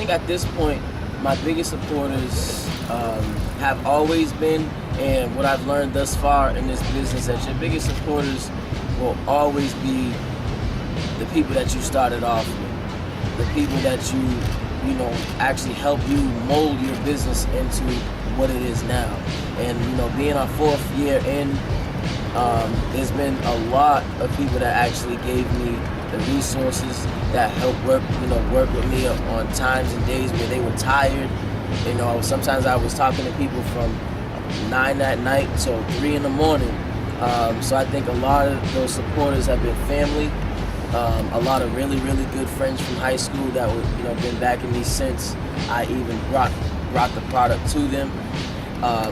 think at this point, my biggest supporters have always been, and what I've learned thus far in this business, that your biggest supporters will always be the people that you started off with, the people that you know, actually help you mold your business into what it is now. And, you know, being our 4th year in, there's been a lot of people that actually gave me the resources that helped work with me on times and days where they were tired. You know, sometimes I was talking to people from 9 at night till 3 in the morning. So I think a lot of those supporters have been family. A lot of really, really good friends from high school that were, you know, been backing me since I even brought the product to them.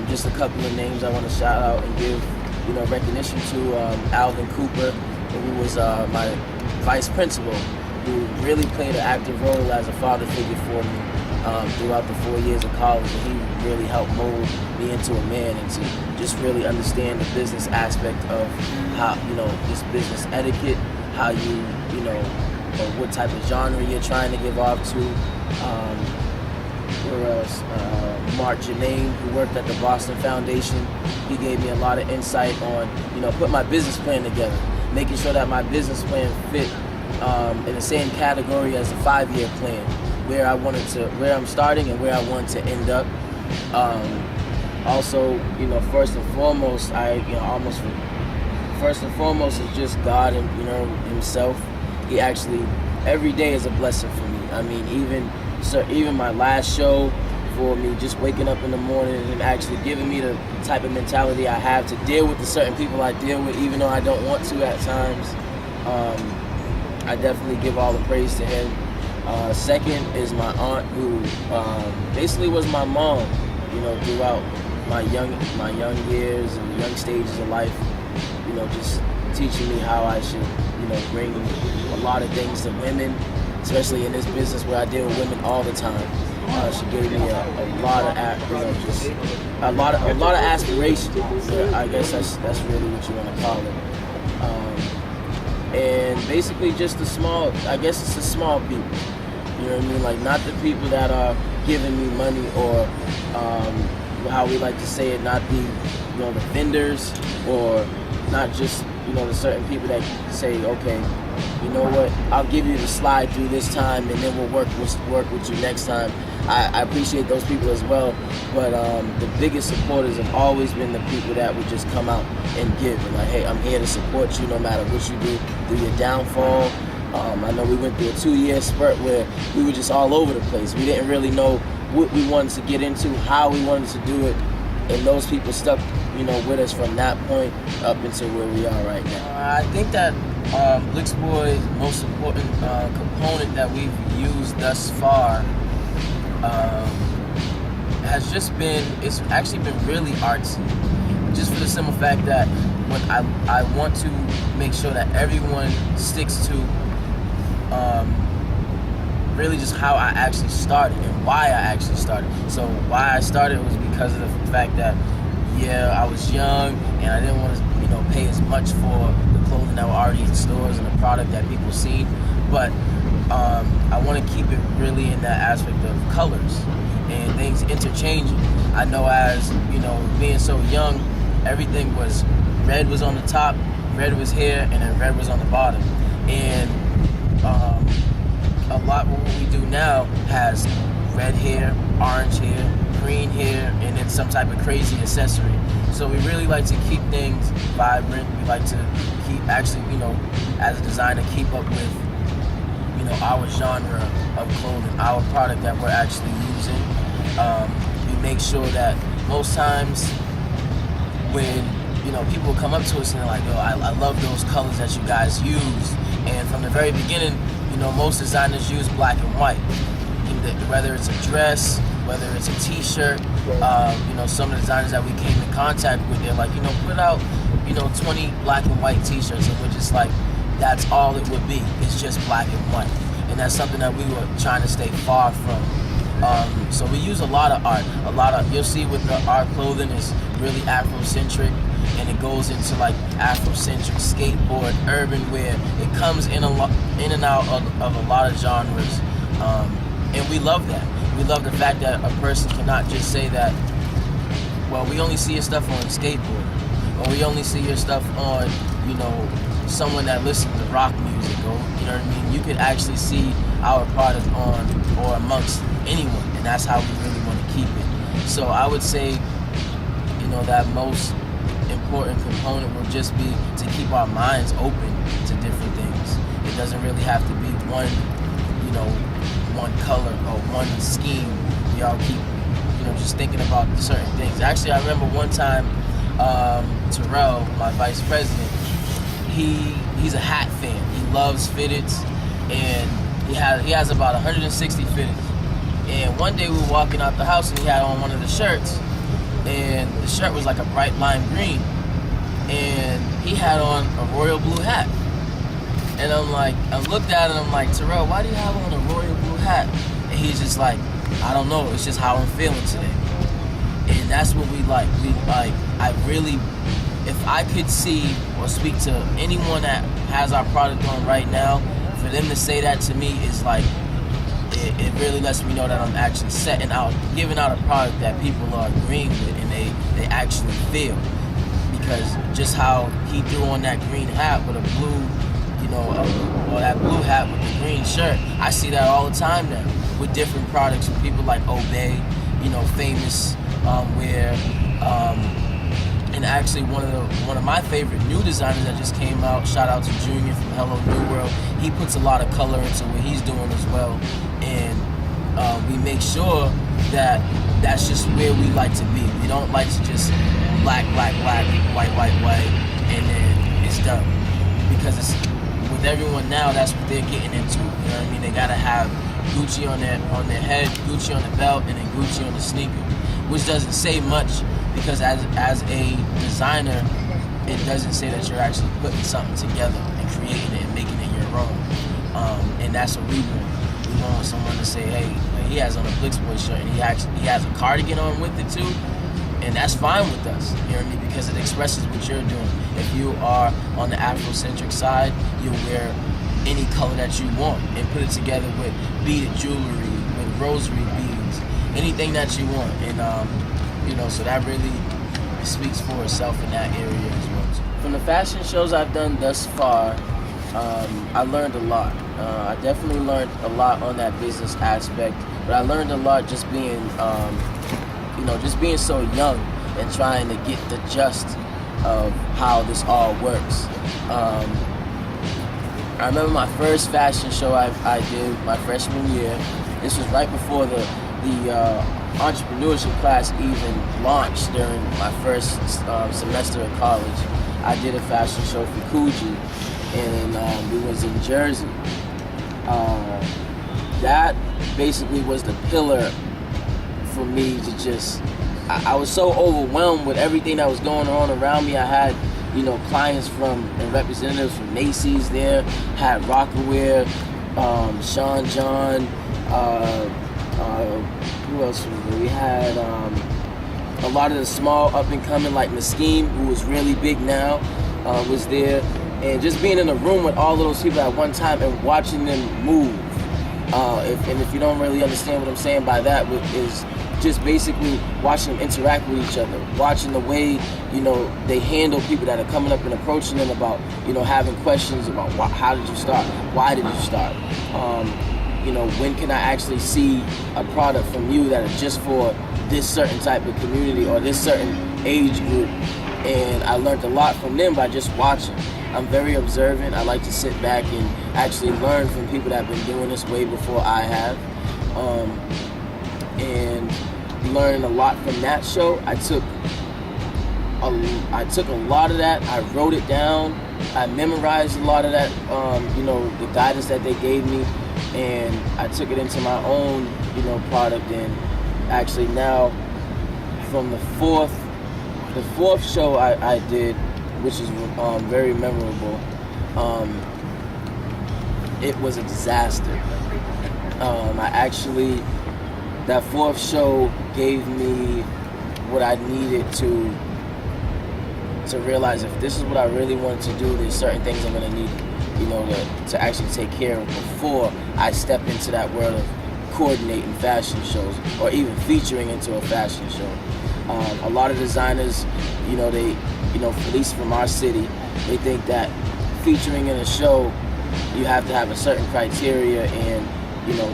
Just a couple of names I want to shout out and give, you know, recognition to. Alvin Cooper, who was my vice principal, who really played an active role as a father figure for me throughout the 4 years of college, and he really helped mold me into a man and to just really understand the business aspect of how, you know, this business etiquette, how you know, or what type of genre you're trying to give off to. Where else? Mark Janane, who worked at the Boston Foundation, he gave me a lot of insight on, you know, put my business plan together, making sure that my business plan fit in the same category as the 5-year plan, where I'm starting and where I want to end up. Also, you know, first and foremost is just God and, you know, himself. He actually, every day is a blessing for me. I mean, even my last show, for me just waking up in the morning and actually giving me the type of mentality I have to deal with the certain people I deal with, even though I don't want to at times. I definitely give all the praise to him. Second is my aunt, who basically was my mom, you know, throughout my young years and the young stages of life. You know, just teaching me how I should, you know, bring a lot of things to women, especially in this business where I deal with women all the time. She gave me a lot of, you know, just a lot of aspiration. I guess that's really what you want to call it. And basically just the small, I guess it's the small people. You know what I mean? Like, not the people that are giving me money, or how we like to say it, not the, you know, the vendors, or not just, you know, the certain people that say, okay, you know what, I'll give you the slide through this time and then we'll work with you next time. I appreciate those people as well, but the biggest supporters have always been the people that would just come out and give, and like, hey, I'm here to support you no matter what you do through your downfall. I know we went through a 2-year spurt where we were just all over the place. We didn't really know what we wanted to get into, how we wanted to do it, and those people stuck, you know, with us from that point up until where we are right now. I think that Blixboy's most important component that we've used thus far has just been, it's actually been really artsy. Just for the simple fact that when I want to make sure that everyone sticks to really just how I actually started and why I actually started. So why I started was because of the fact that, yeah, I was young and I didn't want to, you know, pay as much for the clothing that were already in stores and the product that people seen. But I want to keep it really in that aspect of colors and things interchanging. I know, as, you know, being so young, everything was red was on the top, red was here, and then red was on the bottom. And a lot of what we do now has red hair, orange hair, green hair, and then some type of crazy accessory. So we really like to keep things vibrant. We like to keep, actually, you know, as a designer, keep up with, you know, our genre of clothing, our product that we're actually using. We make sure that most times when, you know, people come up to us and they're like, yo, I love those colors that you guys use. And from the very beginning, you know, most designers use black and white. Whether it's a dress, whether it's a t-shirt, you know, some of the designers that we came in contact with, they're like, you know, put out, you know, 20 black and white t-shirts, and we're just like, that's all it would be. It's just black and white. And that's something that we were trying to stay far from. So we use a lot of art. You'll see with the art clothing is really Afrocentric, and it goes into like Afrocentric skateboard, urban wear. It comes in and out of a lot of genres. And we love that. We love the fact that a person cannot just say that, well, we only see your stuff on a skateboard, or we only see your stuff on, someone that listens to rock music, or, you know what I mean? You could actually see our product on or amongst anyone, and that's how we really want to keep it. So I would say, that most important component will just be to keep our minds open to different things. It doesn't really have to be one color or one scheme. We all keep, just thinking about certain things. Actually, I remember one time, Terrell, my vice president, he's a hat fan. He loves fitteds, and he has about 160 fitteds. And one day we were walking out the house, and he had on one of the shirts, and the shirt was like a bright lime green, and he had on a royal blue hat. And I looked at it and I'm like, Terrell, why do you have on a royal blue hat? And he's just like, I don't know, it's just how I'm feeling today. And that's what we like. If I could see or speak to anyone that has our product on right now, for them to say that to me is like, it really lets me know that I'm actually giving out a product that people are agreeing with and they actually feel. Because just how he threw on that green hat with a blue, or that blue hat with the green shirt, I see that all the time now with different products from people like Obey, Famous, and actually one of my favorite new designers that just came out, shout out to Junior from Hello New World, he puts a lot of color into what he's doing as well, and we make sure that that's just where we like to be. We don't like to just black, white, and then it's done. Because with everyone now, that's what they're getting into. You know what I mean? They gotta have Gucci on their head, Gucci on the belt, and then Gucci on the sneaker, which doesn't say much, because as a designer, it doesn't say that you're actually putting something together and creating it and making it your own. And that's what we want. We want someone to say, hey, he has on a Blixboy shirt, and he has a cardigan on with it too, and that's fine with us. You know what I mean? Because it expresses what you're doing. If you are on the Afrocentric side, you'll wear any color that you want and put it together with beaded jewelry, with rosary beads, anything that you want. And so that really speaks for itself in that area as well. From the fashion shows I've done thus far, I learned a lot. I definitely learned a lot on that business aspect, but I learned a lot just being, just being so young and trying to get the gist of how this all works. I remember my first fashion show I did my freshman year. This was right before the entrepreneurship class even launched during my first semester of college. I did a fashion show for Coogee, and we was in Jersey. That basically was the pillar for me to just, I was so overwhelmed with everything that was going on around me. I had, clients and representatives from Macy's there, had Rockaware, Sean John, who else was there? We had a lot of the small up and coming like Mesquime, who was really big now, was there. And just being in a room with all of those people at one time and watching them move. If you don't really understand what I'm saying by that, is just basically watching them interact with each other, watching the way, they handle people that are coming up and approaching them about, having questions about how did you start, why did you start, when can I actually see a product from you that is just for this certain type of community or this certain age group. And I learned a lot from them by just watching. I'm very observant. I like to sit back and actually learn from people that have been doing this way before I have. And learned a lot from that show. I took a lot of that. I wrote it down. I memorized a lot of that, the guidance that they gave me, and I took it into my own, product. And actually now, from the fourth show I did, which is very memorable, it was a disaster. That fourth show gave me what I needed to realize if this is what I really wanted to do, there's certain things I'm going to need, to actually take care of before I step into that world of coordinating fashion shows or even featuring into a fashion show. A lot of designers, at least from our city, they think that featuring in a show, you have to have a certain criteria and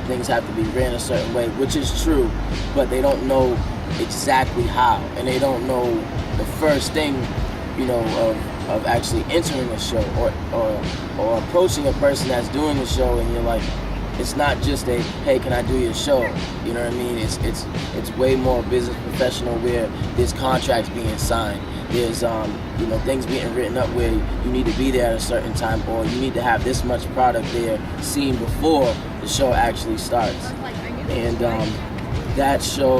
things have to be ran a certain way, which is true, but they don't know exactly how, and they don't know the first thing, of actually entering a show or approaching a person that's doing the show, and you're like, it's not just a, hey, can I do your show? You know what I mean? It's way more business professional, where there's contracts being signed. There's things being written up where you need to be there at a certain time, or you need to have this much product there seen before the show actually starts. And that show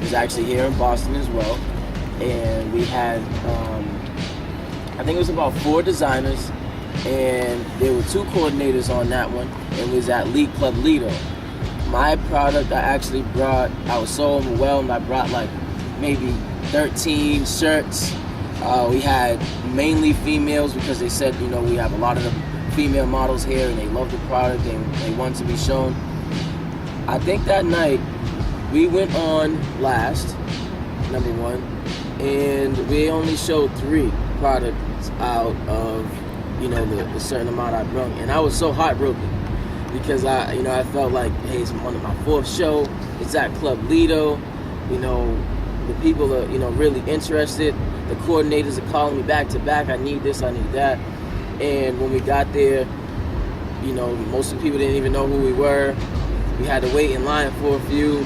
is actually here in Boston as well. And we had, I think it was about 4 designers, and there were 2 coordinators on that one. It was at League Club Lido. My product I was so overwhelmed, I brought like maybe 13 shirts. We had mainly females because they said, we have a lot of the female models here and they love the product and they want to be shown. I think that night we went on last, number 1, and we only showed 3 products out of, the certain amount I brought. And I was so heartbroken because I felt like, hey, it's one of my 4th show. It's at Club Lido. The people are, really interested. The coordinators are calling me back to back. I need this, I need that. And when we got there, most of the people didn't even know who we were. We had to wait in line for a few.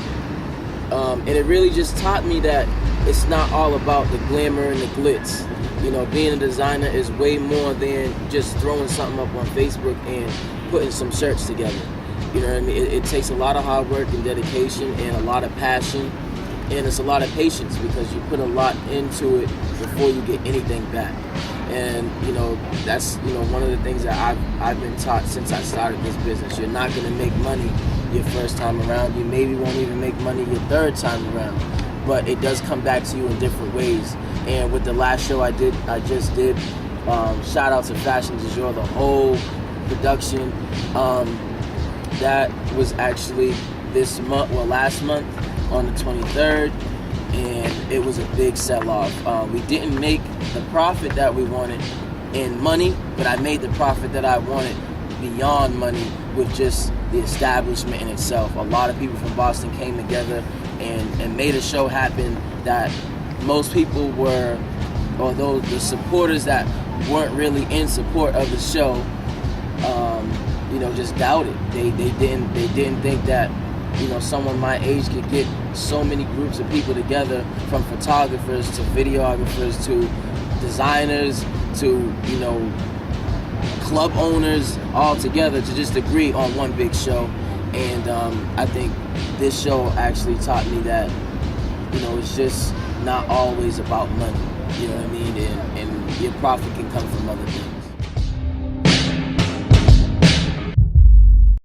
And it really just taught me that it's not all about the glamour and the glitz. Being a designer is way more than just throwing something up on Facebook and putting some shirts together. You know what I mean? It takes a lot of hard work and dedication and a lot of passion. And it's a lot of patience because you put a lot into it before you get anything back. And that's one of the things that I've been taught since I started this business. You're not going to make money your first time around. You maybe won't even make money your 3rd time around, but it does come back to you in different ways. And with the last show I just did, shout out to Fashion Du Jour, the whole production. That was actually last month on the 23rd, and it was a big sell-off. We didn't make the profit that we wanted in money, but I made the profit that I wanted beyond money with just the establishment in itself. A lot of people from Boston came together and made a show happen that most people were, or the supporters that weren't really in support of the show, just doubted. They didn't think that someone my age could get so many groups of people together, from photographers to videographers to designers to club owners, all together to just agree on one big show. And I think this show actually taught me that it's just not always about money. You know what I mean? And your profit can come from other things.